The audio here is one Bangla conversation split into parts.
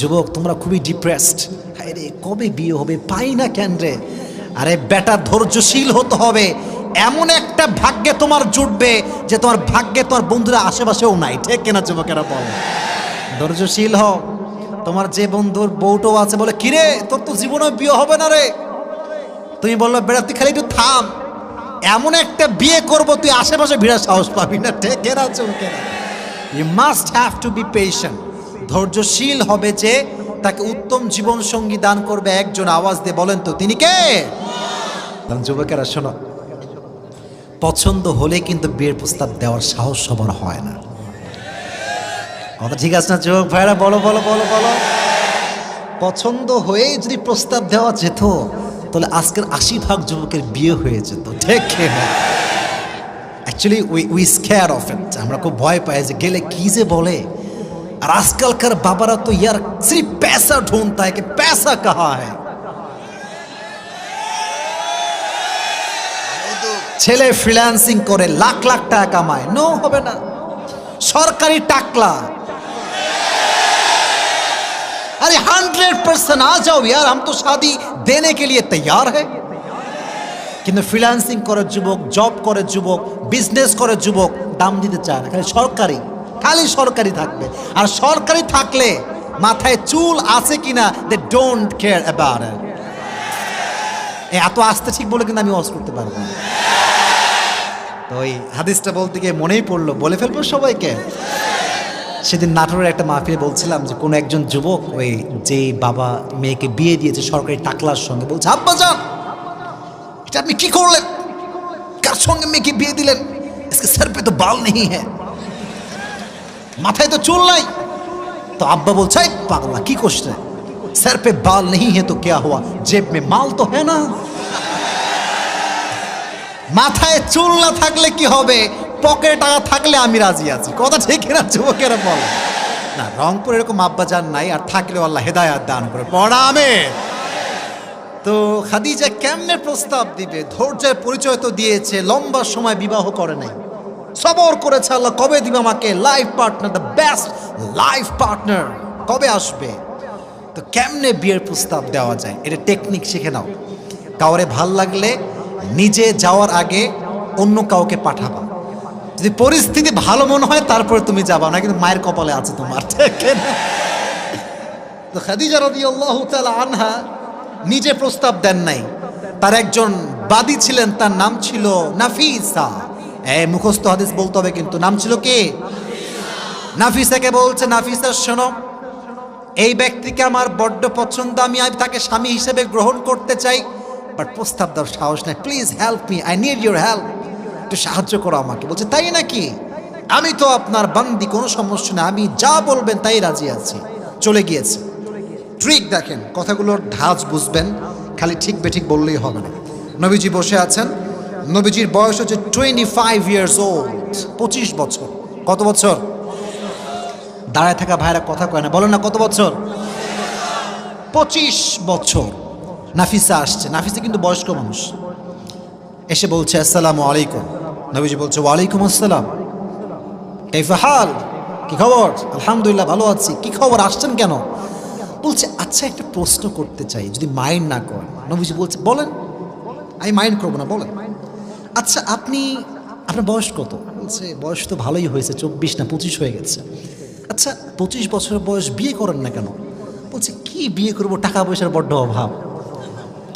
যুবক তোমরা খুবই ডিপ্রেসড, আরে কবে বিয়ে হবে, পাই না কেন রে। আরে বেটা ধৈর্যশীল হতে হবে, এমন একটা ভাগ্যে তোমার জুটবে যে তোমার ভাগ্যে তোমার বন্ধুরা আশেপাশেও নাই, ঠিক কিনা যুবকেরা বল। ধৈর্যশীল হও। তোমার যে বন্ধুর বউটো আছে বলে কিরে তোর তো জীবনে বিয়ে হবে না রে, তুমি বললো বেটা তুই খালি একটু থাম, এমন একটা বিয়ে করবো তুই আশেপাশে ভিড়ার সাহস পাবি না, ঠিক কিনা যুবকেরা। You must have to be patient. ধৈর্যশীল হবে যে তাকে উত্তম জীবন সঙ্গী দান করবে একজন। আওয়াজ দিয়ে বলেন তো তিনি কে? যুবকেরা শোনো, পছন্দ হলে কিন্তু বিয়ের প্রস্তাব দেওয়ার সাহস সবার হয় না। কথা ঠিক আছে না যুবক ভাইরা? বলো বলো বলো বলো। পছন্দ হয়ে যদি প্রস্তাব দেওয়া যেত তাহলে আজকের 80% যুবকের বিয়ে হয়ে যেত, ঠিক না? Actually we scare of it. আমরা খুব ভয় পাই যে গেলে কি যে বলে। আর আজকালকার বাবারা তো ইয়ার সির্ফ पैसा ढूंढता है कि पैसा कहाँ है। ছেলে ফ্রিল্যান্সিং করে লাখ লাখ টাকা কামায়, নো হবে না। সরকারি টাকলা, अरे 100% आ जाओ यार, हम तो शादी देने के लिए तैयार है। কিন্তু ফ্রিল্যান্সিং করে যুবক, জব করে যুবক, বিজনেস করে যুবক, দাম দিতে চায় না, খালি সরকারি, খালি সরকারি থাকবে। আর সরকারি থাকলে মাথায় চুল আছে কিনা they don't care about it. এত আস্তে ঠিক বলে কিন্তু আমি ওয়াজ করতে পারবো না। তো ওই হাদিসটা বলতে গিয়ে মনেই পড়লো, বলে ফেলবো সবাইকে। সেদিন নাটোরের একটা মাহফিলে বলছিলাম যে কোনো একজন যুবক ওই যে বাবা মেয়েকে বিয়ে দিয়েছে সরকারি টাকলার সঙ্গে, বলছে আব্বা যান এটা আপনি কি করলেন, কার সঙ্গে মেয়েকে বিয়ে দিলেন, इसके सर पे तो बाल नहीं है, মাথায় তো চুল নাই। তো আব্বা বলছে পাগলা কি করছে, सर पे बाल नहीं है तो क्या हुआ, जेब में माल तो है ना। মাথায় চুল না থাকলে কি হবে, পকেটে টাকা থাকলে আমি রাজি আছি। কথা ঠিক না যুবকেরা বলে না? রংপুর এরকম আব্বা জান নাই, আর থাকলেও আল্লাহ হেদায়াত দান করে পড়া। আমিন। তো খাদিজা কেমনে প্রস্তাব দিবে? ধৈর্যের পরিচয় তো দিয়েছে, লম্বা সময় বিবাহ করে নাই, সবর করেছে আল্লাহ কবে দিবে আমাকে life partner, the best life partner কবে আসবে। তো কেমনে বিয়ের প্রস্তাব দেওয়া যায় এটা টেকনিক শিখে নাও। কাউরে ভাল লাগলে নিজে যাওয়ার আগে অন্য কাউকে পাঠাবা, যদি পরিস্থিতি ভালো মনে হয় তারপরে তুমি যাবা না, কিন্তু মায়ের কপালে আছে তোমার, ঠিক না? তো খাদিজা রাদিয়াল্লাহু তাআলা আনহা নিজে প্রস্তাব দেন নাই, তার একজন বাদী ছিলেন, তার নাম ছিল নাফিসা। মুখস্থ হাদিস বলতে হবে কিন্তু, নাম ছিল কে? নাফিসাকে বলছে, নাফিসা শোনো, এই ব্যক্তিকে আমার বড্ড পছন্দ, আমি তাকে স্বামী হিসেবে গ্রহণ করতে চাই, বাট প্রস্তাব দেওয়ার সাহস নাই, please help me, I need your help, একটু সাহায্য করো আমাকে। বলছে তাই নাকি, আমি তো আপনার বান্দি, কোনো সমস্যা না, আমি যা বলবেন তাই রাজি আছি। চলে গিয়েছে। ট্রিক দেখেন, কথাগুলোর ধাঁচ বুঝবেন, খালি ঠিক বেঠিক বললেই হবে না। নবীজি বসে আছেন, নবীজির বয়স হচ্ছে 25 ইয়ার্স ওল্ড, 25 বছর। কত বছর? দাঁড়ায় থাকা ভাইরা কথা কয় না, বলেন না কত বছর? 25 বছর। নাফিসা আসছে, নাফিসা কিন্তু বয়স্ক মানুষ, এসে বলছে আসসালামু আলাইকুম। নবীজি বলছে ওয়ালাইকুম আসসালাম, কাইফা হাল, কি খবর? আলহামদুলিল্লাহ ভালো আছি। কি খবর, আসছেন কেন? বলছে আচ্ছা একটা প্রশ্ন করতে চাই, যদি মাইন্ড না করেন। নবীজি বলছে বলেন, আমি মাইন্ড করবো না, বলেন। আচ্ছা আপনার বয়স কত? বলছে বয়স তো ভালোই হয়েছে, 24 না 25 হয়ে গেছে। আচ্ছা 25 বছরের বয়স, বিয়ে করেন না কেন? বলছে কি বিয়ে করবো, টাকা পয়সার বড্ড অভাব।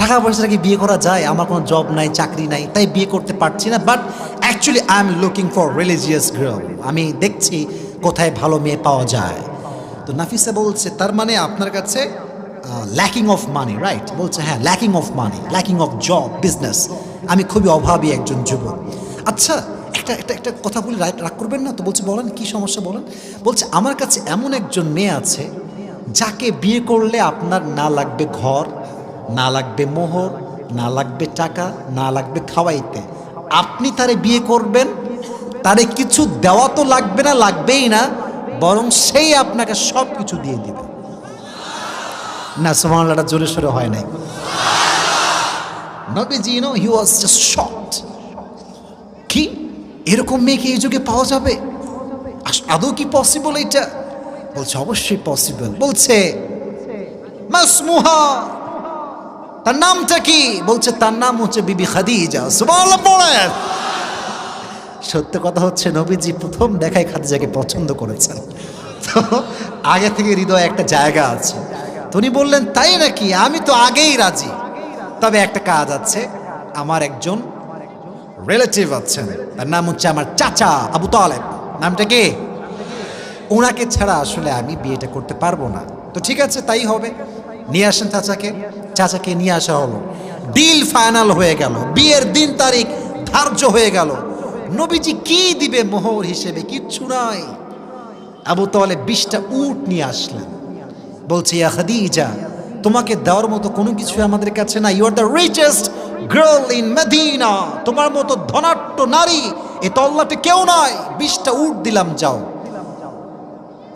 টাকা পয়সা কি বিয়ে করা যায়? আমার কোনো জব নাই, চাকরি নাই, তাই বিয়ে করতে পারছি না। But actually I am looking for religious girl, আমি দেখছি কোথায় ভালো মেয়ে পাওয়া যায়। তো নাফিসা বলছে তার মানে আপনার কাছে ল্যাকিং অফ মানি, রাইট? বলছে হ্যাঁ, lacking of money, lacking of job, business, আমি খুবই অভাবী একজন যুবক। আচ্ছা একটা কথা বলি, রাগ করবেন না তো? বলছে বলেন কি সমস্যা বলেন। বলছে আমার কাছে এমন একজন মেয়ে আছে যাকে বিয়ে করলে আপনার না লাগবে ঘর, না লাগবে মোহর, না লাগবে টাকা, না লাগবে খাওয়াইতে, আপনি তারে বিয়ে করবেন, তারে কিছু দেওয়া তো লাগবে না, লাগবেই না, বরং সেই আপনাকে সব কিছু দিয়ে দিবে। না সুবহানাল্লাহটা জোরে সোরে হয় নাই। নবীজি হি ওয়াজ জাস্ট শকড। কি এরকম মেয়েকে এই যুগে পাওয়া যাবে? আদৌ কি পসিবল এটা? বলছে অবশ্যই পসিবল। বলছে মাসমুহা, তার নামটা কি? বলছে তার নাম হচ্ছে বিবি খাদিজা। সুবহানাল্লাহ পড়েন। সত্য কথা হচ্ছে নবীজি প্রথম দেখায় খাদিজাকে পছন্দ করেছেন, তো আগে থেকে হৃদয়ে একটা জায়গা আছে। তো উনি বললেন তাই নাকি, আমি তো আগেই রাজি, তবে একটা কাজ আছে, আমার একজন রিলেটিভ আছেন, তার নাম হচ্ছে আমার চাচা আবু তালেব। নামটা কি? ওনাকে ছাড়া আসলে আমি বিয়েটা করতে পারবো না। তো ঠিক আছে, তাই হবে, নিয়ে আসেন চাচাকে। চাচাকে নিয়ে আসা হলো, ডিল ফাইনাল হয়ে গেল, বিয়ের দিন তারিখ ধার্য হয়ে গেল। নবীজি কি দিবে মোহর হিসেবে? কিচ্ছু নাই। আবু তালেব 20টা উট নিয়ে আসলেন। বলছে ইয়া খাদিজা, তোমাকে দেওয়ার মতো কোনো কিছু আমাদের কাছে নাই। You are the richest girl in Medina, তোমার মতো ধনাঢ্য নারী এ তল্লাটে কেউ নয়। 20টা উট দিলাম, যাও।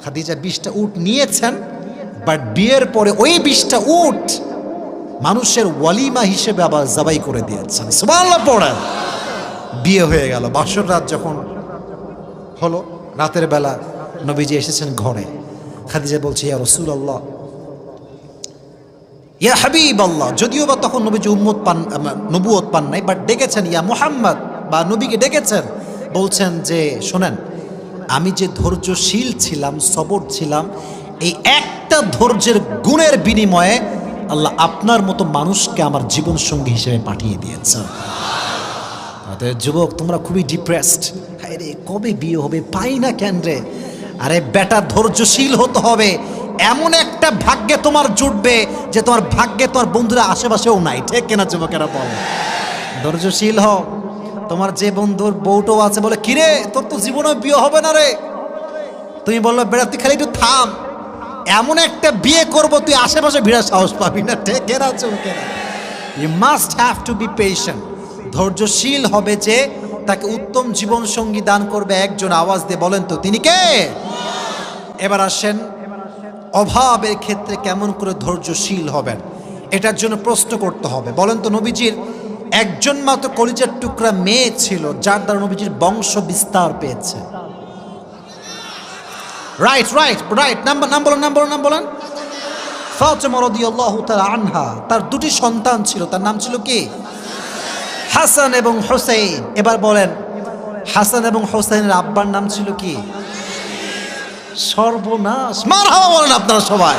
খাদিজা 20টা উট নিয়েছেন, বাট বিয়ের পরে ওই 20টা উট মানুষের ওয়ালিমা হিসেবে আবার জবাই করে দিয়েছেন। সুবহানাল্লাহ পড়েন। বিয়ে হয়ে গেল। বাসর রাত যখন হলো, রাতের বেলা নবীজি এসেছেন ঘরে। খাদিজা বলছে ইয়া রাসূলুল্লাহ, ইয়া হাবিবাল্লাহ, যদিও বা তখন নবীজি নবুয়ত পান নাই, বাট ডেকেছেন ইয়া মুহাম্মদ, বা নবীকে ডেকেছেন। বলছেন যে শোনেন, আমি যে ধৈর্যশীল ছিলাম, সবর ছিলাম, এই একটা ধৈর্যের গুণের বিনিময়ে আল্লাহ আপনার মতো মানুষকে আমার জীবন সঙ্গী হিসেবে পাঠিয়ে দিয়েছেন। যুবক, তোমরা খুবই ডিপ্রেসড, হায় রে কবে বিয়ে হবে, পাই না কেন রে? আরে বেটা, ধৈর্যশীল হতে হবে। এমন একটা ভাগ্যে তোমার জুটবে যে তোমার ভাগ্যে তোমার বন্ধুরা আশেপাশেও নাই। ঠিক কিনা যুবকেরা বলে? ধৈর্যশীল হও। তোমার যে বন্ধুর বউটাও আছে বলে কিরে তোর তো জীবনে বিয়ে হবে না রে, তুমি বললো বেটা তুই খালি একটু থাম, এমন একটা বিয়ে করবো তুই আশেপাশে ভিড়ার সাহস পাবি না। ঠিক কিনা যুবকেরা? You must have to be patient. ধৈর্যশীল হবে যে তাকে উত্তম জীবন সঙ্গী দান করবে একজন। আওয়াজ দিয়ে বলেন তো তিনি কে? এবার আসেন, অভাবের ক্ষেত্রে কেমন করে ধৈর্যশীল হবেন, এটার জন্য প্রশ্ন করতে হবে। বলেন তো, নবীজির একজন মাত্র কলিজার টুকরা মেয়ে ছিল যার দ্বারা নবীজির বংশ বিস্তার পেয়েছে। রাইট রাইট রাইট, নাম বলেন। ফাতিমা রাদিয়াল্লাহু তাআলা আনহা, তার দুটি সন্তান ছিল, তার নাম ছিল কি? হাসান এবং হোসেন। এবার বলেন, হাসান এবং হোসেনের আব্বার নাম ছিল কি? সর্বনাশ, মারহাবা বলেন আপনারা সবাই।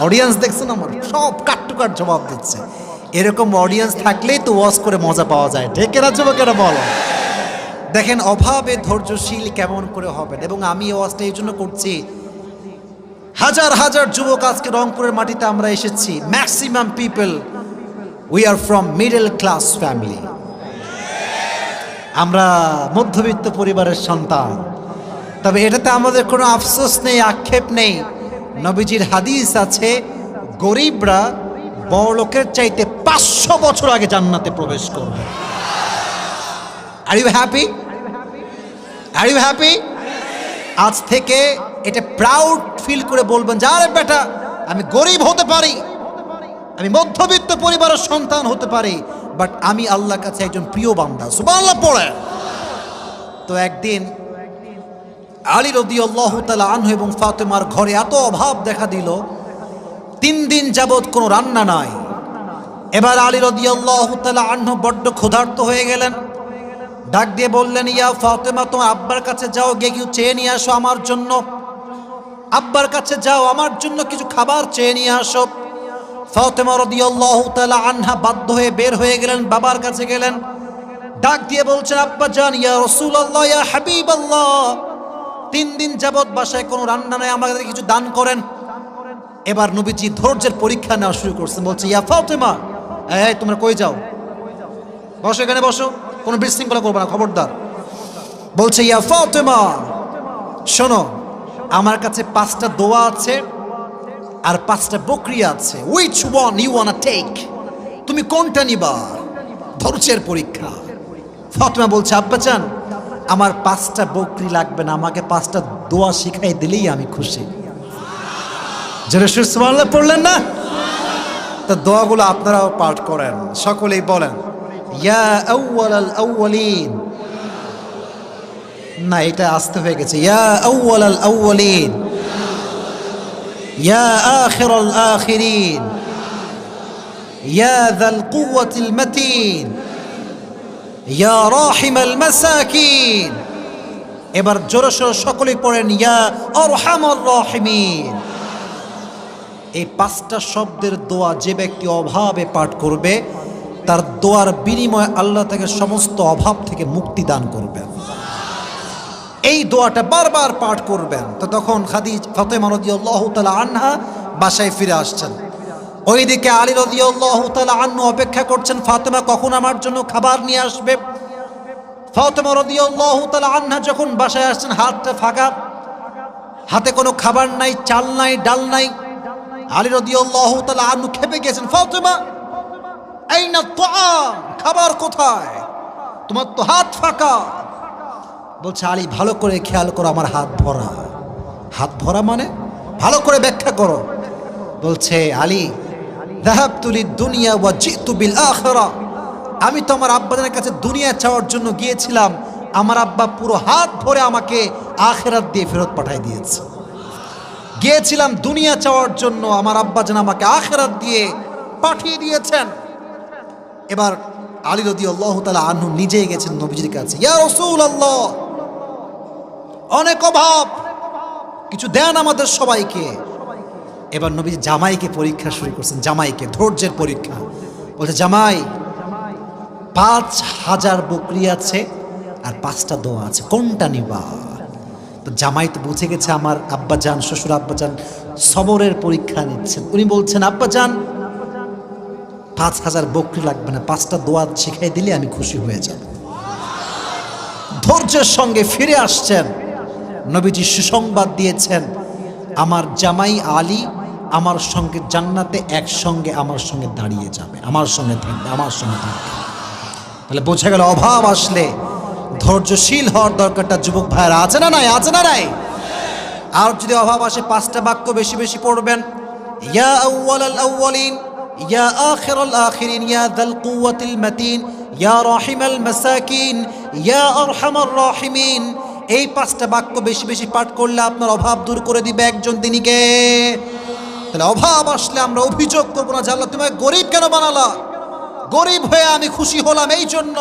অডিয়েন্স দেখছেন আমার, সব কাট টু কাট জবাব দিচ্ছে। এরকম অডিয়েন্স থাকলেই তো ওয়াজ করে মজা পাওয়া যায়। ঠিক কিনা যুবকেরা বলো? দেখেন অভাবে ধৈর্যশীল কেমন করে হবেন। এবং আমি এই ওয়াজটা এই জন্য করছি, হাজার হাজার যুবক আজকে রংপুরের মাটিতে আমরা এসেছি। Maximum people we are from middle class family. আমরা মধ্যবিত্ত পরিবারের সন্তান। তবে এটাতে আমাদের কোনো আফসোস নেই, আক্ষেপ নেই। নবীজির হাদিস আছে, গরিবরা বড়লোকের চাইতে 500 বছর আগে জান্নাতে প্রবেশ করবে। Are you happy? Are you happy? আজ থেকে এটা প্রাউড ফিল করে বলবেন যে আরে বেটা, আমি গরিব হতে পারি, আমি মধ্যবিত্ত পরিবারের সন্তান হতে পারি, বাট আমি আল্লাহর কাছে একজন প্রিয় বান্দা। সুবহানাল্লাহ পড়ে। তো একদিন আলী রাদিয়াল্লাহু তাআলা আনহু এবং ফাতেমার ঘরে এত অভাব দেখা দিল, 3 দিন যাবৎ কোনো রান্না নাই। এবার আলী রাদিয়াল্লাহু তাআলা আনহু বড্ড ক্ষুধার্ত হয়ে গেলেন। ডাক দিয়ে বললেন, ইয়া ফাতেমা, তোমার আব্বার কাছে যাও, গিয়ে কিছু চেয়ে নিয়ে আসো আমার জন্য। আব্বার কাছে যাও, আমার জন্য কিছু খাবার চেয়ে নিয়ে আসো। ফাতেমা রাদিয়াল্লাহু তাআলা আনহা বাধ্য হয়ে বের হয়ে গেলেন, বাবার কাছে গেলেন। ডাক দিয়ে বলছেন, আব্বা জান, ইয়া রাসূলুল্লাহ, ইয়া হাবিবাল্লাহ, 3 দিন যাবৎ বাসায় কোনো রান্না নাই, আমাদের কিছু দান করেন। এবার নবীজি ধৈর্যের পরীক্ষা নেওয়া শুরু করছেন। বলছে, ইয়া ফাতেমা, এই তোমরা কই যাও? বসো, এখানে বসো, কোনো বিশৃঙ্খলা করবে না, খবরদার। বলছে, ইয়া ফাতেমা, শোনো, আমার কাছে 5টা দোয়া আছে আর 5টা বকরি আছে। Which one you wanna take? তুমি কোনটা নিবা? ধৈর্যের পরীক্ষা। ফাতেমা বলছে, আব্বাজান, আমার 5টা বকরি লাগবে না, আমাকে 5টা দোয়া শিখাই দিলেই আমি খুশি। যারা সুবহানাল্লাহ পড়লেন না, তা দোয়াগুলো আপনারাও পাঠ করেন, সকলেই বলেন, ইয়া আউয়ালাল আউয়ালিন। না, এটা আসতে হয়ে গেছে। ইয়া আউয়ালাল আউয়ালিন ইয়া আখিরাল আখিরিন, ইয়া যাল কুওয়াতিল মাতিন, ইয়া রাহিমাল মাসাকিন। এবার জোরে সোরে সকলেই পড়েন ইয়া আরহামার রাহিমিন। এই পাঁচটা শব্দের দোয়া যে ব্যক্তি অভাবে পাঠ করবে, তার দোয়ার বিনিময়ে আল্লাহ তাকে সমস্ত অভাব থেকে মুক্তি দান করবেন। এই দোয়াটা বারবার পাঠ করবেন। তো তখন ফাতেমা রাদিয়াল্লাহু তাআলা আনহা বাসায় ফিরে আসছেন। ওইদিকে আলী রাদিয়াল্লাহু তাআলা আনহু অপেক্ষা করছেন ফাতেমা কখন আমার জন্য খাবার নিয়ে আসবে। ফাতেমা রাদিয়াল্লাহু তাআলা আনহা যখন বাসায় আসছেন, হাতটা ফাঁকা, হাতে কোনো খাবার নাই, চাল নাই, ডাল নাই। আলী রাদিয়াল্লাহু তাআলা আনহু খেপে গেছেন, ফাতেমা আইনা তুআম, খাবার কোথায়? তোমার তো হাত ফাঁকা। বলছে আলী ভালো করে খেয়াল করো, আমার হাত ভরা। হাত ভরা মানে ভালো করে ব্যাখ্যা করো। বলছে আলী যাহাবতু লিদ-দুনিয়া ওয়া জিতু বিল আখিরা, আমি তো আমার আব্বাজানের কাছে দুনিয়া চাওয়ার জন্য গিয়েছিলাম, আমার আব্বা পুরো হাত ভরে আমাকে আখিরাত দিয়ে ফেরত পাঠিয়ে দিয়েছে। গিয়েছিলাম দুনিয়া চাওয়ার জন্য, আমার আব্বাজান আমাকে আখিরাত দিয়ে পাঠিয়ে দিয়েছেন। এবার আলী রাদিয়াল্লাহু তাআলা আনহু নিজেই গেছেন নবীজির কাছে, ইয়া রাসূলুল্লাহ অনেক অভাব, কিছু দেন আমাদের সবাইকে। এবার নবীজি জামাইকে পরীক্ষা শুরু করছেন, জামাইকে ধৈর্যের পরীক্ষা। বলছে জামাই 5000 বকরি আছে আর 5টা দোয়া আছে, কোনটা নিবা? তো জামাই তো বুঝে গেছে আমার আব্বাজান, শ্বশুর আব্বাজান সবরের পরীক্ষা নিচ্ছেন। উনি বলছেন আব্বাজান 5000 বকরি লাগবে না, 5টা দোয়া শিখাই দিলে আমি খুশি হয়ে যাব। ধৈর্যের সঙ্গে ফিরে আসছেন। নবীজি সুসংবাদ দিয়েছেন, আমার জামাই আলী আমার সঙ্গে জান্নাতে একসঙ্গে আমার সঙ্গে দাঁড়িয়ে যাবে, আমার সঙ্গে থাকবে, আমার সঙ্গে থাকবে। তাহলে বোঝা গেল অভাব আসলে ধৈর্যশীল হওয়ার দরকারটা যুবক ভাইরা আছে না নাই? আছে না নাই? আর যদি অভাব আসে 5টা বাক্য বেশি বেশি পড়বেন, ইয়া আউয়ালাল আউয়ালিন, ইয়া আখিরাল আখিরিন, ইয়া যাল কুওয়াতিল মাতিন, ইয়া রাহিমাল মাসাকিন, ইয়া আরহামার রাহিমিন। এই 5টা বাক্য বেশি বেশি পাঠ করলে আপনার অভাব দূর করে দিবে একজন, তিনি কে? তাহলে অভাব আসলে আমরা অভিযোগ করবো না যে আল্লাহ তুমি গরিব কেন বানালা। গরিব হয়ে আমি খুশি হলাম এই জন্য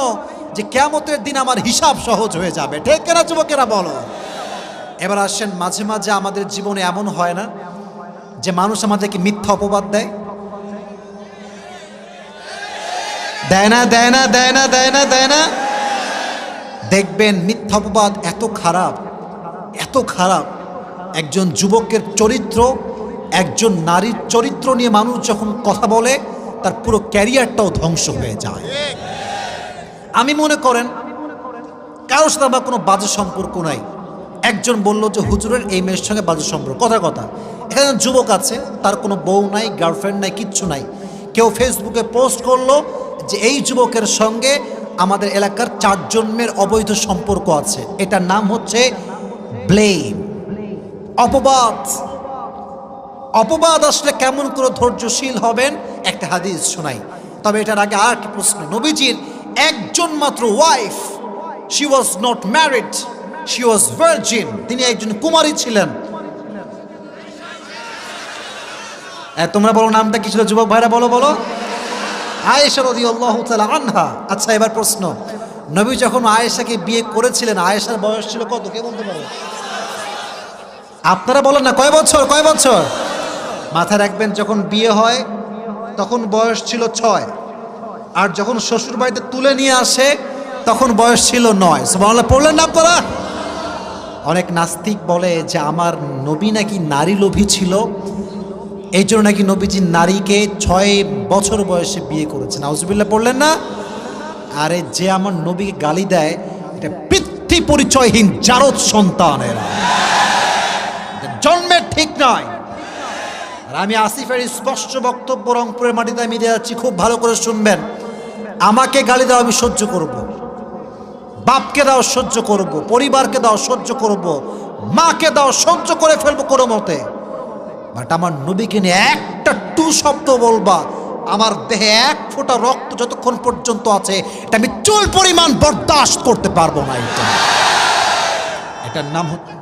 যে কিয়ামতের দিন আমার হিসাব সহজ হয়ে যাবে। ঠিক কিনা যুবকেরা বলো? এবার আসেন, মাঝে মাঝে আমাদের জীবনে এমন হয় না যে মানুষ আমাদেরকে মিথ্যা অপবাদ দেয়? দেয় না, দেয় না, দেয় না, দেয় না, দেয় না? দেখবেন মিথ্যা অপবাদ এত খারাপ, এত খারাপ। একজন যুবকের চরিত্র, একজন নারীর চরিত্র নিয়ে মানুষ যখন কথা বলে, তার পুরো ক্যারিয়ারটাও ধ্বংস হয়ে যায়। আমি মনে করেন কারোর সাথে আমার কোনো বাজে সম্পর্ক নাই। একজন বলল যে হুজুরের এই মেয়ের সঙ্গে বাজে সম্পর্ক, কথা কথা। এখানে যুবক আছে, তার কোনো বউ নাই, গার্লফ্রেন্ড নাই, কিচ্ছু নাই। কেউ ফেসবুকে পোস্ট করলো যে এই যুবকের সঙ্গে আমাদের এলাকার 4 জন্মের অবৈধ সম্পর্ক আছে। এটার নাম হচ্ছে ব্লেম, অপবাদ। অপবাদ আসলে কেমন করে ধৈর্যশীল হবেন একটা হাদিস শোনাই। তবে এটার আগে আর কি প্রশ্ন, নবীজির একজন মাত্র wife, she was not married, she was virgin, তিনি একজন কুমারী ছিলেন। তোমরা বলো নামটা কি ছিল যুবক ভাইরা? বলো বলো। আয়েশা রাদিয়াল্লাহু তাআলা আনহা। আচ্ছা এবার প্রশ্ন, নবী যখন আয়েশাকে বিয়ে করেছিলেন, আয়েশার বয়স ছিল কত? কে বলতে পারে? আপনারা বলেন না, কয় বছর? কয় বছর? মাথায় রাখবেন, যখন বিয়ে হয় তখন বয়স ছিল 6, আর যখন শ্বশুর বাড়িতে তুলে নিয়ে আসে তখন বয়স ছিল 9। সুবহানাল্লাহ পড়লেন না আপনারা? অনেক নাস্তিক বলে যে আমার নবী নাকি নারী লোভী ছিল, এই জন্য নাকি নবীজি নারীকে 6 বছর বয়সে বিয়ে করেছেন। নাউজুবিল্লাহ পড়লেন না? আরে যে আমার নবীকে গালি দেয়, এটা পিতৃ পরিচয়হীন জারদ সন্তানেরা, জন্মের ঠিক নয়। আর আমি আসিফের স্পষ্ট বক্তব্য রংপুরের মাটিতে আমি দিয়ে যাচ্ছি, খুব ভালো করে শুনবেন। আমাকে গালি দাও আমি সহ্য করব, বাপকে দাও সহ্য করব, পরিবারকে দাও সহ্য করব, মাকে দাও সহ্য করে ফেলবো কোনো মতে। বাট আমার নবীকে নিয়ে একটা টু শব্দ বলবা, আমার দেহে 1 ফোঁটা রক্ত যতক্ষণ পর্যন্ত আছে এটা আমি চুল পরিমাণ বরদাস্ত করতে পারবো না। এটার নাম হচ্ছে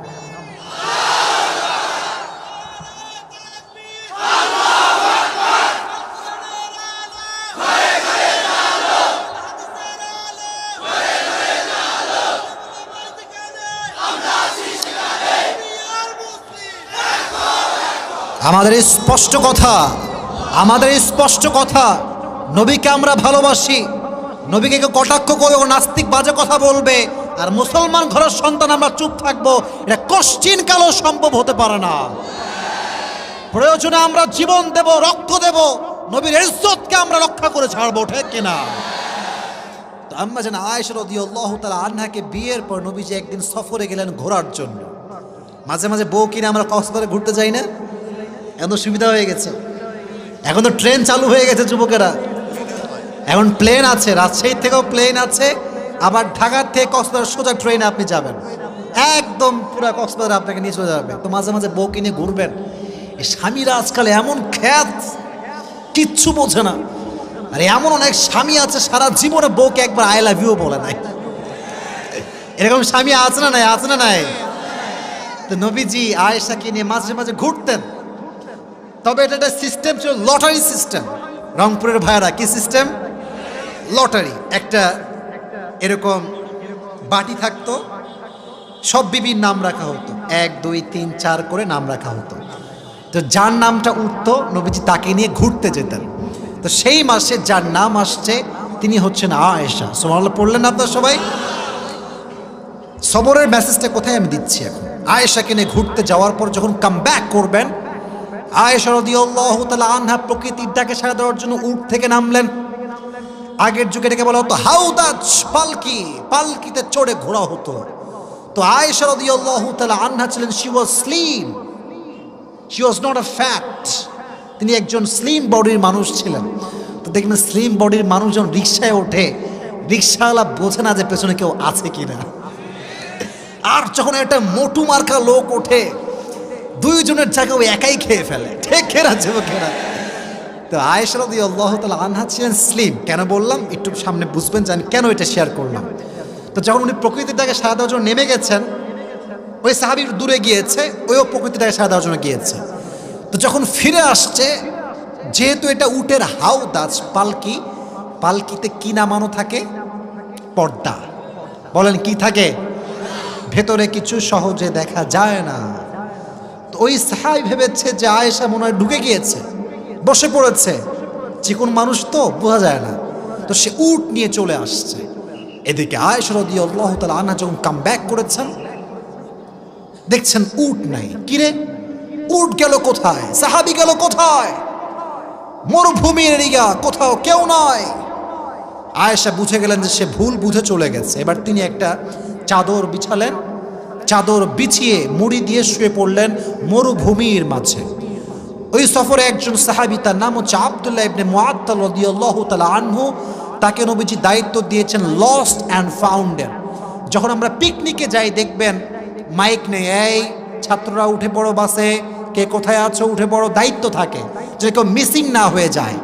আমাদের এই স্পষ্ট কথা, আমাদের এই স্পষ্ট কথা, নবীকে আমরা ভালোবাসি, নবীকে কেউ কটাক্ষ করবে, ও নাস্তিক বাজে কথা বলবে, আর মুসলমান ঘরের সন্তান আমরা চুপ থাকবো, এটা কোশ্চিন কালও সম্ভব হতে পারে না। প্রয়োজনে আমরা জীবন দেব, রক্ত দেব, নবীর ইজ্জতকে আমরা রক্ষা করে ছাড়বো, ঠিক কিনা? তো আম্মা জান আয়েশা রাদিয়াল্লাহু তাআলা আনহাকে বিয়ের পর নবীজি একদিন সফরে গেলেন ঘোরার জন্য। মাঝে মাঝে বউ কিনে আমরা কক্সবাজারে ঘুরতে যাই না? এখন তো সুবিধা হয়ে গেছে, এখন তো ট্রেন চালু হয়ে গেছে যুবকেরা, এখন প্লেন আছে, রাজশাহী থেকেও প্লেন আছে, আবার ঢাকার থেকে কক্সবাজার সোজা ট্রেনে আপনি যাবেন, একদম পুরো কক্সবাজার আপনাকে নিয়ে চলে যাবে। তো মাঝে মাঝে বউ কিনে ঘুরবেন। এই স্বামীরা আজকাল এমন খ্যাত, কিচ্ছু বোঝে না। আর এমন অনেক স্বামী আছে সারা জীবনে বউকে একবার আই লাভ ইউ বলে নাই। এরকম স্বামী আছে না নাই? আছে না নাই? তো নবীজি আয়েশাকে নিয়ে মাঝে মাঝে ঘুরতেন। তবে এটা একটা সিস্টেম ছিল, লটারি সিস্টেম। রংপুরের ভাইয়েরা, কি সিস্টেম? লটারি। একটা এরকম বাটি থাকতো, সব বিবির নাম রাখা হতো, 1 2 3 4 করে নাম রাখা হতো। তো যার নামটা উঠতো নবীজি তাকে নিয়ে ঘুরতে যেতেন। তো সেই মাসে যার নাম আসছে তিনি হচ্ছেন আয়েশা। সুবহানাল্লাহ পড়লেন আপনারা সবাই? সবরের মেসেজটা কোথায় আমি দিচ্ছি এখন? আয়েশাকে নিয়ে ঘুরতে যাওয়ার পর যখন কাম ব্যাক করবেন, আয়েশা রাদিয়াল্লাহু তাআলা আনহা প্রকৃতির ডাকে সাড়া দেওয়ার জন্য উট থেকে নামলেন। আগের যুগে এটাকে বলা হতো হাউদাজ, পালকি, পালকিতে চড়ে ঘোরা হতো। তো আয়েশা রাদিয়াল্লাহু তাআলা আনহা ছিলেন, she was slim, she was not a fat. তিনি একজন স্লিম বডির মানুষ ছিলেন। তো দেখবেন স্লিম বডির মানুষ যখন রিক্সায় ওঠে, রিক্সাওয়ালা বোঝে না যে পেছনে কেউ আছে কিনা। আর যখন একটা মোটু মার্কা লোক ওঠে, দুইজনের জায়গায় ও একাই খেয়ে ফেলে, ঠিক খেরা যুবকেরা। তো আয়েশা রাদিয়াল্লাহু তাআলা আনহা ছিলেন স্লিম। কেন বললাম একটু সামনে বুঝবেন, জানি কেন এটা শেয়ার করলাম। তো যখন উনি প্রকৃতিটাকে সাড়া দেওয়ার জন্য নেমে গেছেন, ওই সাহাবী দূরে গিয়েছে, ওইও প্রকৃতিটাকে সাড়া দেওয়ার জন্য গিয়েছে। তো যখন ফিরে আসছে, যেহেতু এটা উটের হাউদাজ, পালকি, পালকিতে কি নামানো থাকে? পর্দা। বলেন কি থাকে? ভেতরে কিছু সহজে দেখা যায় না। তো ওই সাহাবী ভেবেছে যে আয়েশা মনে হয় ঢুকে গিয়েছে, বসে পড়েছে, চিকন মানুষ তো বোঝা যায় না। তো সে উট নিয়ে চলে আসছে। এদিকে আয়েশা রাদিয়াল্লাহু তাআলা আনহা যখন কাম ব্যাক করেছেন, দেখছেন উট নাই। কিরে, উট গেল কোথায়? সাহাবী গেল কোথায়? মরুভূমির এরিয়া, কোথাও কেউ নাই। আয়েশা বুঝে গেলেন যে সে ভুল বুঝে চলে গেছে। এবার তিনি একটা চাদর বিছালেন, চাদর বিছিয়ে মুড়ি দিয়ে শুয়ে পড়লেন মরুভূমির মাঝে। ওই সফরে একজন সাহাবী, তার নাম হচ্ছে আব্দুল্লাহ ইবনে মুআত্তাল রাদিয়াল্লাহু তাআলা আনহু, তাকে নবীজি দায়িত্ব দিয়েছেন লস্ট অ্যান্ড ফাউন্ডের। যখন আমরা পিকনিকে যাই দেখবেন মাইক নেই, এই ছাত্ররা উঠে পড়ো বাসে, কে কোথায় আছো উঠে পড়ো, দায়িত্ব থাকে যে কেউ মিসিং না হয়ে যায়।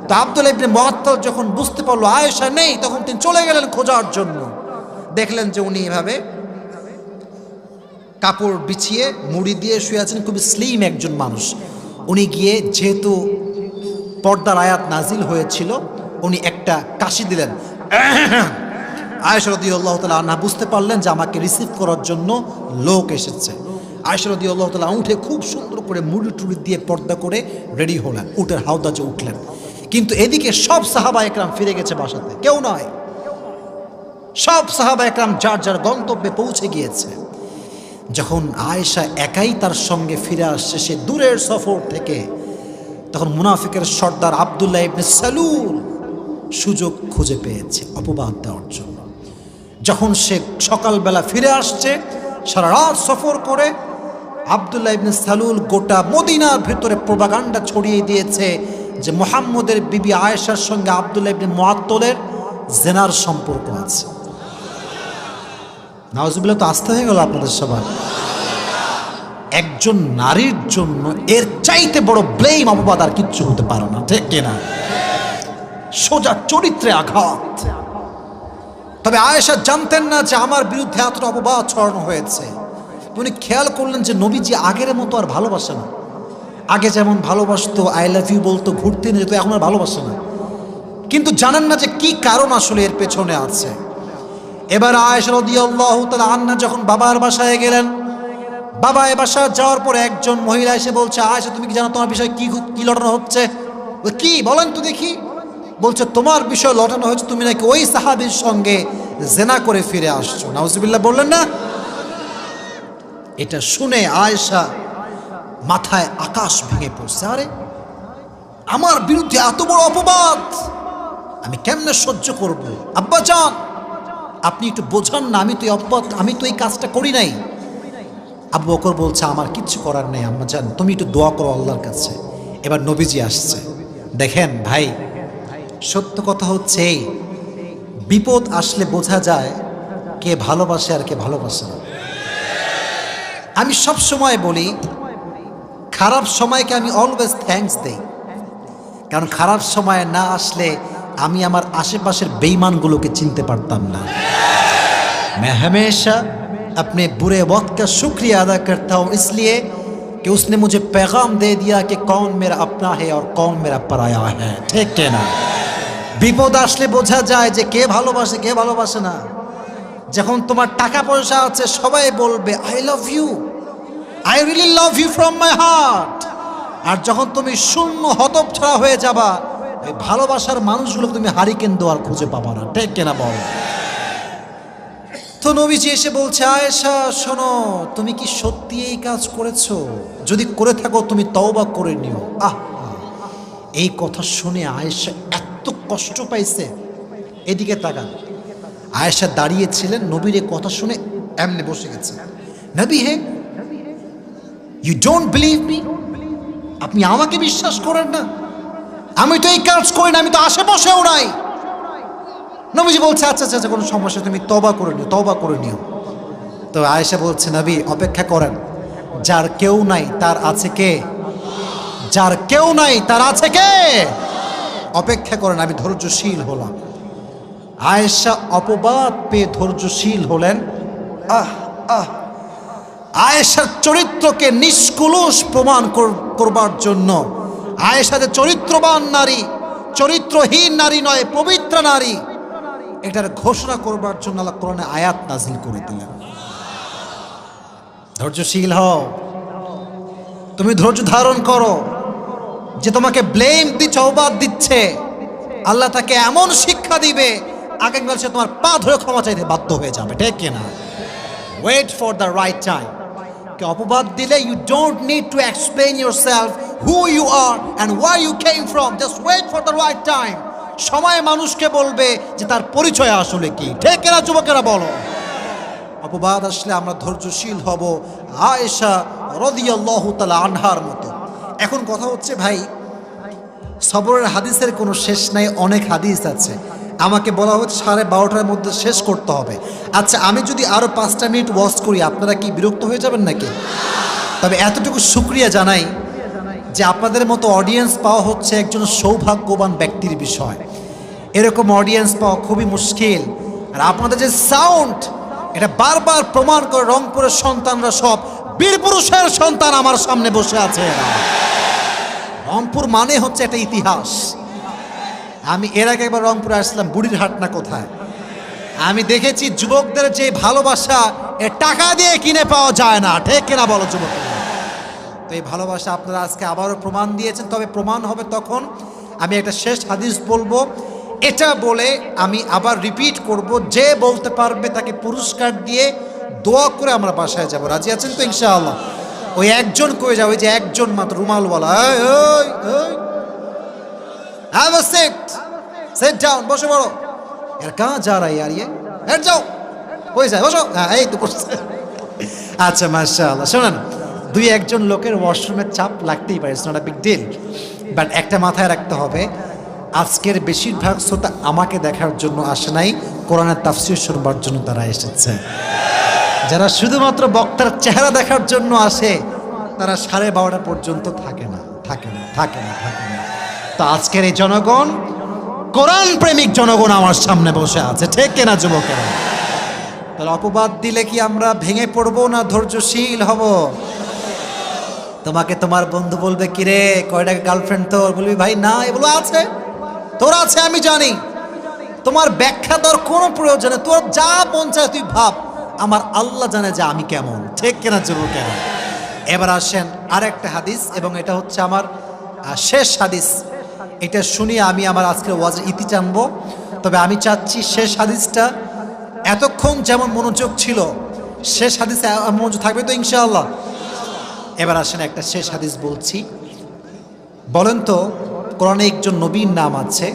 তো আব্দুল্লাহ ইবনে মুআত্তাল যখন বুঝতে পারলো আয়েশা নেই, তখন তিনি চলে গেলেন খোঁজার জন্য। দেখলেন যে উনি এভাবে কাপড় বিছিয়ে মুড়ি দিয়ে শুয়ে আছেন, খুবই স্লিম একজন মানুষ। উনি গিয়ে, যেহেতু পর্দার আয়াত নাজিল হয়েছিল, উনি একটা কাশি দিলেন। আয়েশা রাদিয়াল্লাহু তাআলা আনহা বুঝতে পারলেন যে আমাকে রিসিভ করার জন্য লোক এসেছে। আয়েশা রাদিয়াল্লাহু তাআলা উঠে খুব সুন্দর করে মুড়ি টুড়ি দিয়ে পর্দা করে রেডি হলেন, উটের হাউদাজে উঠলেন। কিন্তু এদিকে সব সাহাবা একরাম ফিরে গেছে বাসাতে, কেউ নয়। সব সাহাবা একরাম যার যার গন্তব্যে পৌঁছে গিয়েছে। যখন আয়েশা একাই তার সঙ্গে ফিরে আসছে সে দূরের সফর থেকে, তখন মুনাফিকের সর্দার আব্দুল্লাহ ইবনে সালুল সুযোগ খুঁজে পেয়েছে অপবাদ দেওয়ার জন্য। যখন সে সকালবেলা ফিরে আসছে সারা রাত সফর করে, আব্দুল্লাহ ইবনে সালুল গোটা মদিনার ভিতরে প্রোপাগান্ডা ছড়িয়ে দিয়েছে যে মুহাম্মদের বিবি আয়েশার সঙ্গে আব্দুল্লাহ ইবনে মুআত্তালের জেনার সম্পর্ক আছে। নাউজুবিল্লাহ, তো আসতে হয়ে গেল আপনাদের সবার। একজন নারীর জন্য এর চাইতে বড় ব্লেম, অপবাদ আর কিচ্ছু হতে পারে না, ঠিক কিনা? সোজা চরিত্রে আঘাত। তবে আয়েশা জানতেন না যে আমার বিরুদ্ধে এতটা অপবাদ ছড়ানো হয়েছে। উনি খেয়াল করলেন যে নবীজি আগের মতো আর ভালোবাসে না। আগে যেমন ভালোবাসতো, আই লাভ ইউ বলতো, ঘুরতে নিয়ে যেত, এখন আর ভালোবাসে না। কিন্তু জানেন না যে কি কারণ আসলে এর পেছনে আছে। এবার আয়েশা রাদিয়াল্লাহু তাআলা আনহা যখন বাবার বাসায় গেলেন, বাবা এ বাসা যাওয়ার পরে একজন মহিলা এসে বলছে, আয়েশা তুমি কি জানো তোমার বিষয়ে কি লটানো হচ্ছে? কি বলেন তো দেখি। বলছে তোমার বিষয় লটানো হচ্ছে, তুমি নাকি ওই সাহাবীর সঙ্গে জেনা করে ফিরে আসছো। নাউজুবিল্লাহ বললেন না? এটা শুনে আয়েশা মাথায় আকাশ ভেঙে পড়ছে। আরে আমার বিরুদ্ধে এত বড় অপবাদ আমি কেমনে সহ্য করব? আব্বা জান আপনি একটু বোঝান না, আমি তো এই কাজটা করি নাই। আবু বকর বলছে আমার কিচ্ছু করার নেই আম্মা জান, তুমি একটু দোয়া করো আল্লাহর কাছে। এবার নবীজি আসছে। দেখেন ভাই, সত্য কথা হচ্ছে এই, বিপদ আসলে বোঝা যায় কে ভালোবাসে আর কে ভালোবাসে না। আমি সব সময় বলি খারাপ সময়কে আমি অলওয়েজ থ্যাঙ্কস দেই, কারণ খারাপ সময় না আসলে আমি আমার আশেপাশের বেঈমানগুলোকে চিনতে পারতাম না। मैं हमेशा अपने बुरे वक्त का शुक्रिया अदा करता हूँ इसलिए कि उसने मुझे पैगाम दे दिया कि कौन मेरा अपना है और कौन मेरा पराया है। ঠিক না? বিপদ আসলে বোঝা যায় যে কে ভালোবাসে কে ভালোবাসে না। যখন তোমার টাকা পয়সা আছে সবাই বলবে I love you, I really love you from my heart. আর যখন তুমি শূন্য হতচ্ছাড়া হয়ে যাবা, এই ভালোবাসার মানুষগুলোকে তুমি হারিকেন দেওয়ার খুঁজে পাবা না। ঠিক কিনা বল? তো নবীজি এসে বলছে, আয়েশা শোনো, তুমি কি সত্যি এই কাজ করেছো? যদি করে থাকো তুমি তওবা করে নিও। এই কথা শুনে আয়েশা এত কষ্ট পাইছে। এদিকে তাকান, আয়েশা দাঁড়িয়েছিলেন, নবীর এই কথা শুনে এমনি বসে গেছে। নবী হে, ইউ ডোন্ট বিলিভ মি? আপনি আমাকে বিশ্বাস করেন না? আমি তো এই কাজ করি না, আমি তো আশেপাশেও নাই। নবীজি বলছে আচ্ছা আচ্ছা কোনো সমস্যা, তুমি তওবা করে নিও, তওবা করে নিও। তো আয়েশা বলছে নবী অপেক্ষা করেন, যার কেউ নাই তার আছে কে? যার কেউ নাই তার আছে কে? অপেক্ষা করেন, আমি ধৈর্যশীল হলাম। আয়েশা অপবাদ পেয়ে ধৈর্যশীল হলেন। আয়েশার চরিত্রকে নিষ্কলুষ প্রমাণ করবার জন্য, আয়েশা যে চরিত্রবান নারী, চরিত্রহীন নারী নয়, পবিত্র নারী, এটার ঘোষণা করবার জন্য আল্লাহ কোরআনে আয়াত নাজিল করে দিলেন। ধৈর্যশীল হও, তুমি ধৈর্য ধারণ করো। যে তোমাকে ব্লেম দিচ্ছে, অপবাদ দিচ্ছে, আল্লাহ তাকে এমন শিক্ষা দিবে আগামীকাল সে তোমার পা ধরে ক্ষমা চাইতে বাধ্য হয়ে যাবে। ঠিক কিনা? Wait for the right time. কে অপবাদ দিলে you don't need to explain yourself who you are and where you came from, just wait for the right time. সময় মানুষকে বলবে যে তার পরিচয় আসলে কি। ঠিক কিনা যুবকেরা বলো? অপবাদ আসলে আমরা ধৈর্যশীল হব, আয়েশা রাদিয়াল্লাহু তাআলা আনহার মতো। এখন কথা হচ্ছে ভাই, সবরের হাদিসের কোনো শেষ নাই, অনেক হাদিস আছে। আমাকে বলা হচ্ছে 12:30টার মধ্যে শেষ করতে হবে। আচ্ছা আমি যদি আরও 5টা মিনিট ওয়াচ করি আপনারা কি বিরক্ত হয়ে যাবেন নাকি? তবে এতটুকু শুকরিয়া জানাই যে আপনাদের মতো অডিয়েন্স পাওয়া হচ্ছে একজন সৌভাগ্যবান ব্যক্তির বিষয়। এরকম অডিয়েন্স পাওয়া খুবই মুশকিল। আর আপনাদের যে সাউন্ড, এটা বারবার প্রমাণ করে রংপুরের সন্তানরা সব বীর পুরুষের সন্তান আমার সামনে বসে আছে। রংপুর মানে হচ্ছে একটা ইতিহাস। আমি এর আগে একবার রংপুরে আসলাম, বুড়িরহাট না কোথায়, আমি দেখেছি যুবকদের যে ভালোবাসা এ টাকা দিয়ে কিনে পাওয়া যায় না। ঠিক কিনা বলো যুবক? তো এই ভালোবাসা আপনারা আজকে আবারও প্রমাণ দিয়েছেন। তবে প্রমাণ হবে তখন, আমি একটা শেষ হাদিস বলবো, এটা বলে আমি আবার রিপিট করব, যে বলতে পারবে তাকে পুরস্কার দিয়ে দোয়া করে আমরা বাসায় যাব। রাজি আছেন তো ইনশাআল্লাহ? ওই একজন কয়ে যাবে, যে একজন মাত্র রুমালওয়ালা, have a seat, sit down, বসে পড়ো। यार कहाँ जा रहा है यार ये, बैठ जाओ, কই যায়, বসো। হ্যাঁ এই তো বসছে। আচ্ছা মাশাআল্লাহ। শোনেন, দুই একজন লোকের ওয়াশরুমের চাপ লাগতেই পারে, it's not a big deal. But একটা মাথায় রাখতে হবে, আজকের বেশিরভাগ শ্রোতা আমাকে দেখার জন্য আসে নাই, কোরআনের তাফসীর শুনবার জন্য তারা এসেছে। যারা শুধুমাত্র বক্তার চেহারা দেখার জন্য আসে তারা 12:30 পর্যন্ত থাকে না। তো আজকের এই জনগণ, কোরআন প্রেমিক জনগণ আমার সামনে বসে আছে। ঠিক কিনা যুবকেরা? তাহলে অপবাদ দিলে কি আমরা ভেঙে পড়বো না ধৈর্যশীল হব? তোমাকে তোমার বন্ধু বলবে কিরে কয়টা গার্লফ্রেন্ড তোর, বলবি ভাই না, এগুলো আছে, তোর আছে আমি জানি। তোমার ব্যাখ্যা দেওয়ার কোনো প্রয়োজনে, তোর যা মন চায় তুই ভাব। আমার আল্লাহ জানে যে আমি কেমন, ঠিক কিনা যুবক? কেন? এবার আসেন আরেকটা হাদিস, এবং এটা হচ্ছে আমার শেষ হাদিস। এটা শুনিয়ে আমি আমার আজকের ওয়াজের ইতি টানবো। তবে আমি চাচ্ছি শেষ হাদিসটা এতক্ষণ যেমন মনোযোগ ছিল, শেষ হাদিসে মনোযোগ থাকবে তো ইনশাআল্লাহ। এবার আসেন একটা শেষ হাদিস বলছি। বলেন তো কোরআনে একজন নবীর নাম আছে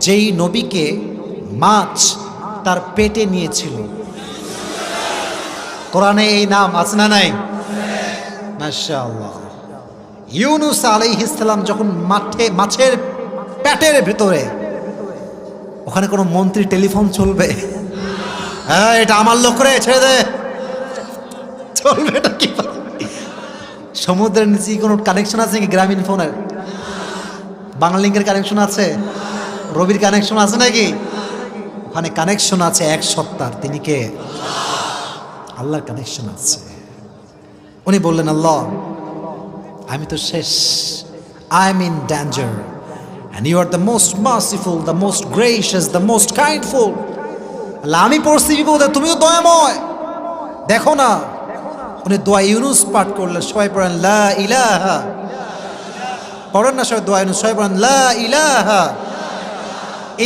যেই নবীকে মাছ তার পেটে নিয়েছিল? কোরআনে এই নাম আছে না নাই? মাশাআল্লাহ। ইউনুস আলাইহিস সালাম যখন মাছের পেটের ভেতরে, ওখানে কোনো মন্ত্রী টেলিফোন চলবে? হ্যাঁ, এটা আমার লোক রে, ছেড়ে দে, চলবে এটা কি? সমুদ্রের নিচে কোনো কানেকশন আছে নাকি? গ্রামীণ ফোনের বাংলালিংকের কানেকশন আছে, রবির কানেকশন আছে নাকি? ওখানে কানেকশন আছে এক সত্তার। তিনি কে? আল্লাহর কানেকশন আছে। উনি বললেন, আল্লাহ আমি তো শেষ, I am in danger and you are the most merciful, the most gracious, the most kindful. Allah আমি পড়ছি বিপদে, তুমি তো দয়াময়, দেখো না। উনি দোয়া ইউনুস পাঠ করলেন। সবাই পড়েন লা ইলাহা, পড়েন না সবাই দোয়া ইউনুস, সবাই পড়েন লা ইলাহা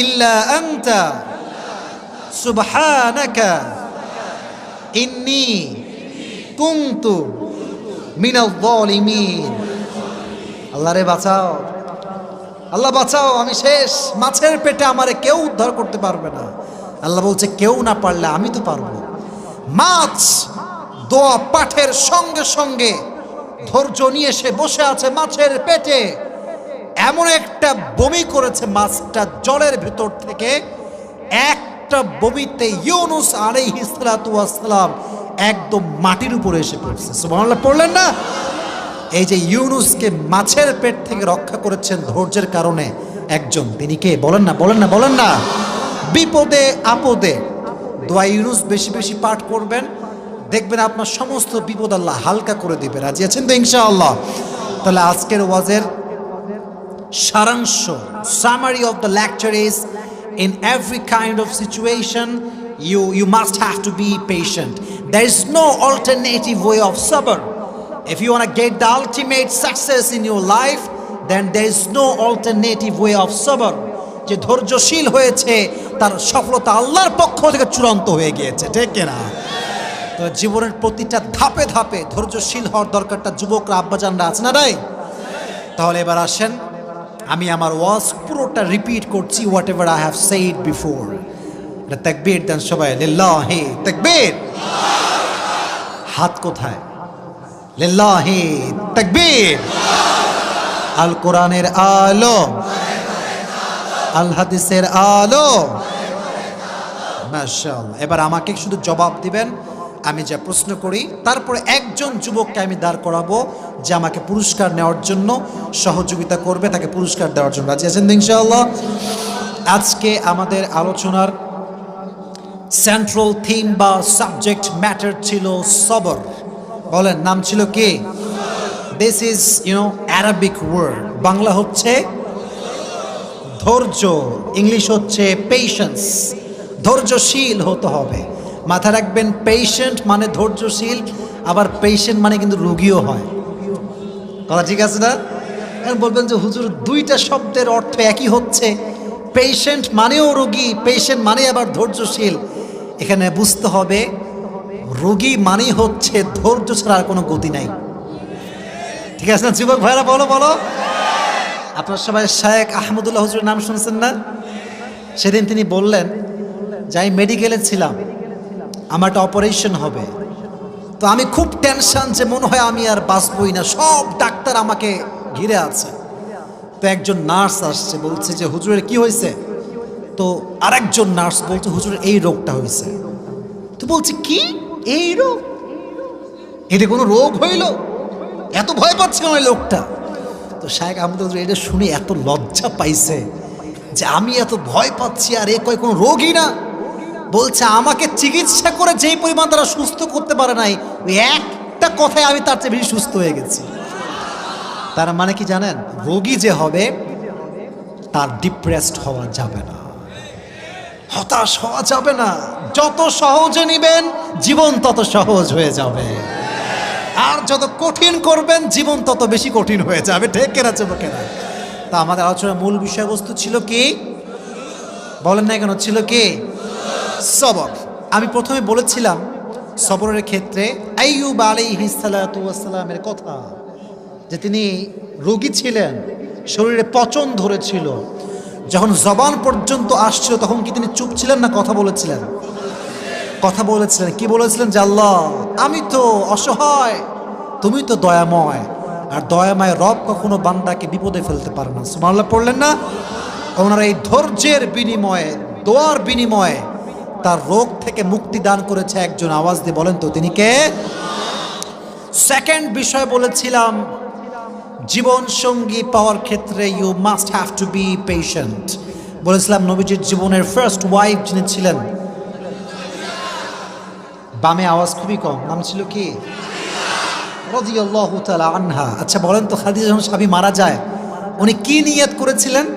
ইল্লা আনতা সুবহানাকা ইন্নী কুনতু মিনাল যালিমিন। আল্লাহ রে বাঁচাও, আল্লাহ বাঁচাও, আমি শেষ, মাছের পেটে আমারে কেউ উদ্ধার করতে পারবে না। আল্লাহ বলছে কেউ না পারলে আমি তো পারবো। মাছ দোয়া পাঠের সঙ্গে সঙ্গে ধৈর্য নিয়ে সে বসে আছে মাছের পেটে। এমন একটা বমি করেছে মাছটা জলের ভিতর থেকে, একটা বমিতে ইউনুস আলাইহিস সালাতু ওয়াস সালাম একদম মাটির উপরে এসে পড়ছে। সুবহানাল্লাহ পড়লেন না? এই যে ইউনুসকে মাছের পেট থেকে রক্ষা করেছেন ধৈর্যের কারণে একজন, তিনি কে? বলেন না, বলেন না, বলেন না। বিপদে আপদে দোয়া ইউনুস বেশি বেশি পাঠ করবেন, দেখবেন আপনার সমস্ত বিপদ আল্লাহ হালকা করে দিবে। রাজি আছেন তো ইনশাআল্লাহ? তাহলে আজকের ওয়াজের সারাংশ, summary of the lecture is, in every kind of situation you must have to be patient. There is no alternative way of sabr. If you want to get the ultimate success in your life, then there is no alternative way of sabr. যে ধৈর্যশীল হয়েছে তার সফলতা আল্লাহর পক্ষ থেকে চূড়ান্ত হয়ে গিয়েছে, ঠিক কিনা? তো জীবনের প্রতিটা ধাপে ধাপে ধৈর্যশীল হওয়ার দরকারটা যুবকরা, আব্বাজানরা আছে না নাই? তাহলে এবার আসেন, আমি আমার ওয়াজ পুরোটা রিপিট করছি, what ever I have said before. এটা তাকবীর দেন সবাই, লিল্লাহি তাকবীর। হাত কোথায়? লিল্লাহি তাকবীর। আল কোরআনের আলো, আল হাদিসের আলো, মাশাআল্লাহ। এবার আমাকে শুধু জবাব দিবেন আমি যা প্রশ্ন করি, তারপরে একজন যুবককে আমি দাঁড় করাবো যে আমাকে পুরস্কার নেওয়ার জন্য সহযোগিতা করবে, তাকে পুরস্কার দেওয়ার জন্য। রাজি আছেন ইনশাআল্লাহ? আজকে আমাদের আলোচনার সেন্ট্রাল থিম বা সাবজেক্ট ম্যাটার ছিল সবর। বলেন, নাম ছিল কি? This is Arabic word. Bangla হচ্ছে ধৈর্য, ইংলিশ হচ্ছে পেশেন্স। ধৈর্যশীল হতে হবে। মাথা রাখবেন, পেশেন্ট মানে ধৈর্যশীল, আবার পেশেন্ট মানে কিন্তু রোগীও হয়। কথা ঠিক আছে না? বলবেন যে হুজুর দুইটা শব্দের অর্থ একই হচ্ছে, পেশেন্ট মানেও রোগী, পেশেন্ট মানে আবার ধৈর্যশীল। এখানে বুঝতে হবে রোগী মানেই হচ্ছে ধৈর্য ছাড়া আর কোনো গতি নাই। ঠিক আছে না যুবক ভাইরা? বলো বলো। আপনার সবাই শায়েখ আহমদুল্লাহ হুজুরের নাম শুনছেন না? সেদিন তিনি বললেন যে আমি মেডিকেলে ছিলাম, আমার একটা অপারেশন হবে, তো আমি খুব টেনশন যে মনে হয় আমি আর বাঁচবই না, সব ডাক্তার আমাকে ঘিরে আছে। তো একজন নার্স আসছে, বলছে যে হুজুরের কি হয়েছে? তো আরেকজন নার্স বলছে হুজুরের এই রোগটা হয়েছে। তো বলছে কি এই রোগ? এটা কোনো রোগ হইল? এত ভয় পাচ্ছে কেন এই লোকটা? তো শায়েখ আহমদ হুজুর এটা শুনে এত লজ্জা পাইছে যে আমি এত ভয় পাচ্ছি, আর এ কয় কোনো রোগই না। বলছে আমাকে চিকিৎসা করে যেই পরিমাণ তারা সুস্থ করতে পারে নাই, ওই একটা কথায় আমি তার চেয়ে বেশি সুস্থ হয়ে গেছি। তার মানে কি জানেন? রোগী যে হবে তার ডিপ্রেসড হওয়া যাবে না। হতাশ হওয়া যাবে না। যত সহজে নিবেন জীবন তত সহজ হয়ে যাবে, আর যত কঠিন করবেন জীবন তত বেশি কঠিন হয়ে যাবে। ঠিক কেনা যুবকেরা? তা আমাদের আলোচনার মূল বিষয়বস্তু ছিল কি? বলেন না কেন? ছিল কি? সবর। আমি প্রথমে বলেছিলাম সবরের ক্ষেত্রে আইয়ুব আলাইহিস সালাতু ওয়াস সালামের কথা, যে তিনি রোগী ছিলেন, শরীরে পচন ধরেছিল, যখন জবান পর্যন্ত আসছিল তখন কি তিনি চুপ ছিলেন না কথা বলেছিলেন? কথা বলেছিলেন। কি বলেছিলেন? যে আল্লাহ, আমি তো অসহায়, তুমি তো দয়াময়, আর দয়াময় রব কখনো বান্দাকে বিপদে ফেলতে পারে না। সুবহানাল্লাহ পড়লেন না? ওনার এই ধৈর্যের বিনিময়ে, দোয়ার বিনিময়ে তার রোগ থেকে মুক্তি দান করেছে একজন। আওয়াজ দিয়ে বলেন তো তিনি কে? সেকেন্ড বিষয় বলেছিলাম, জীবন সঙ্গী পাওয়ার ক্ষেত্রে you must have to be patient. বলেছিলাম নবীজির জীবনের ফার্স্ট ওয়াইফ যিনি ছিলেন, বামে আওয়াজ খুবই কম, নাম ছিল কি? রাদিয়াল্লাহু তাআলা আনহা। আচ্ছা বলেন তো, খাদিজা যখন স্বামী মারা যায় উনি কি নিয়ত করেছিলেন?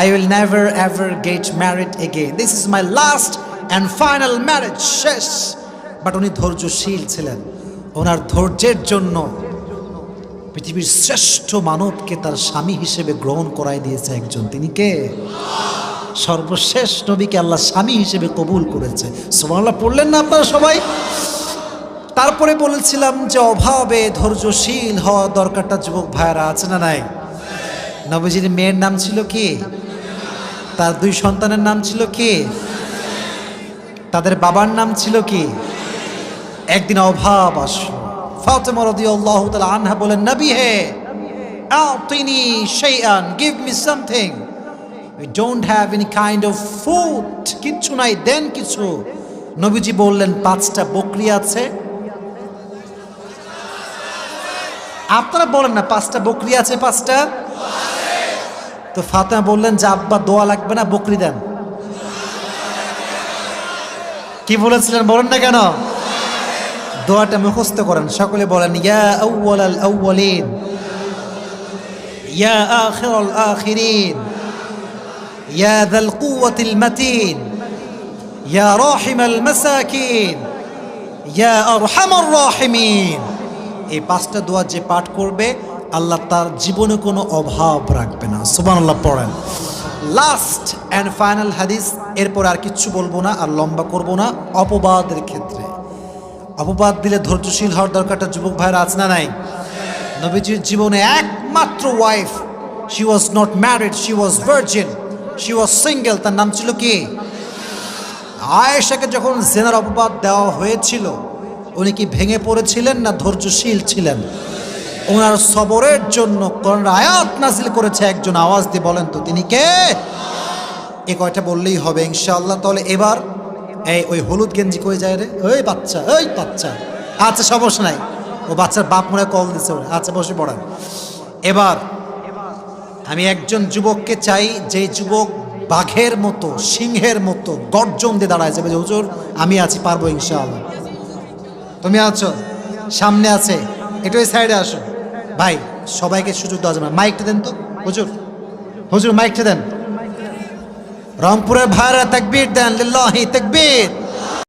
I will never ever get married again. This is my last and final marriage. শেষ। বাট উনি ধৈর্যশীল ছিলেন। ওনার ধৈর্যের জন্য পৃথিবীর শ্রেষ্ঠ মানবকে তার স্বামী হিসেবে গ্রহণ করাই দিয়েছে একজন। তিনি কে? সর্বশেষ নবীকে আল্লাহ স্বামী হিসেবে কবুল করেছে। সুবহানাল্লাহ পড়লেন না আপনারা সবাই? তারপরে বলেছিলাম যে অভাবে ধৈর্যশীল হওয়া দরকারটা যুবক ভাইয়েরা আছে না নাই? নবীজির মেয়ের নাম ছিল কি? তার দুই সন্তানের নাম ছিল কি? তাদের বাবার নাম ছিল কি? একদিন অভাব আসলো। ফাতেমা রাদিয়াল্লাহু তাআলা আনহা বলেন, নবী হে, আতিনি শাইআন, give me something, we don't have any kind of food, কিচ্ছু নাই, দেন কিছু। নবীজি বললেন, 5টা বকরি আছে। আপনারা বলেন না, 5টা বকরি আছে? 5টা। তো ফাতেমা বললেন যে আব্বা দোয়া লাগবে না, বকরি দেন। কি বলেছিলেন বলেন না কেন? দোয়াটা মুখস্থ করেন, সকলে বলেন, ইয়া আউওয়ালাল আউওয়ালিন, ইয়া আখিরাল আখিরিন, ইয়া যাল কুওয়াতিল মাতিন, ইয়া রাহিমাল মাসাকিন, ইয়া আরহামার রাহিমিন। এই 5টা দোয়া যে পাঠ করবে আল্লাহ তার জীবনে কোনো অভাব রাখবে না। সুবহানাল্লাহ পড়েন। লাস্ট অ্যান্ড ফাইনাল হাদিস, এরপর আর কিচ্ছু বলবো না, আর লম্বা করব না। অপবাদের ক্ষেত্রে অপবাদ দিলে ধৈর্যশীল হওয়ার দরকারটা যুবক ভাইরা আছে না নাই? নবীজির জীবনে একমাত্র wife, she was not married, she was virgin, she was single, তার নাম ছিল কি? আয়েশাকে যখন জেনার অপবাদ দেওয়া হয়েছিল উনি কি ভেঙে পড়েছিলেন না ধৈর্যশীল ছিলেন? ওনার সবরের জন্য কোরআন আয়াত নাজিল করেছে একজন। আওয়াজ দিয়ে বলেন তো তিনি কে? এ কয়টা বললেই হবে ইনশাআল্লাহ। তাহলে এবার ওই হলুদ গেঞ্জি কই যায় রে? ওই বাচ্চা, ওই বাচ্চা। আচ্ছা সমস্যা নাই, ও বাচ্চার বাপ মনে কল দিচ্ছে ওরে। আচ্ছা বসে পড়েন। এবার আমি একজন যুবককে চাই, যে যুবক বাঘের মতো, সিংহের মতো গর্জন দিয়ে দাঁড়ায় যাবে যে হুজুর আমি আছি, পারবো ইনশাআল্লাহ। তুমি আছো, সামনে আছে, একটু এই সাইডে আসো। ভাই সবাইকে সুযোগ দেওয়া যাবে না, মাইকটা দেন তো হুজুর, হুজুর মাইকটা দেন। রংপুরের ভাইরা তাকবীর দেন, লিল্লাহি তাকবীর।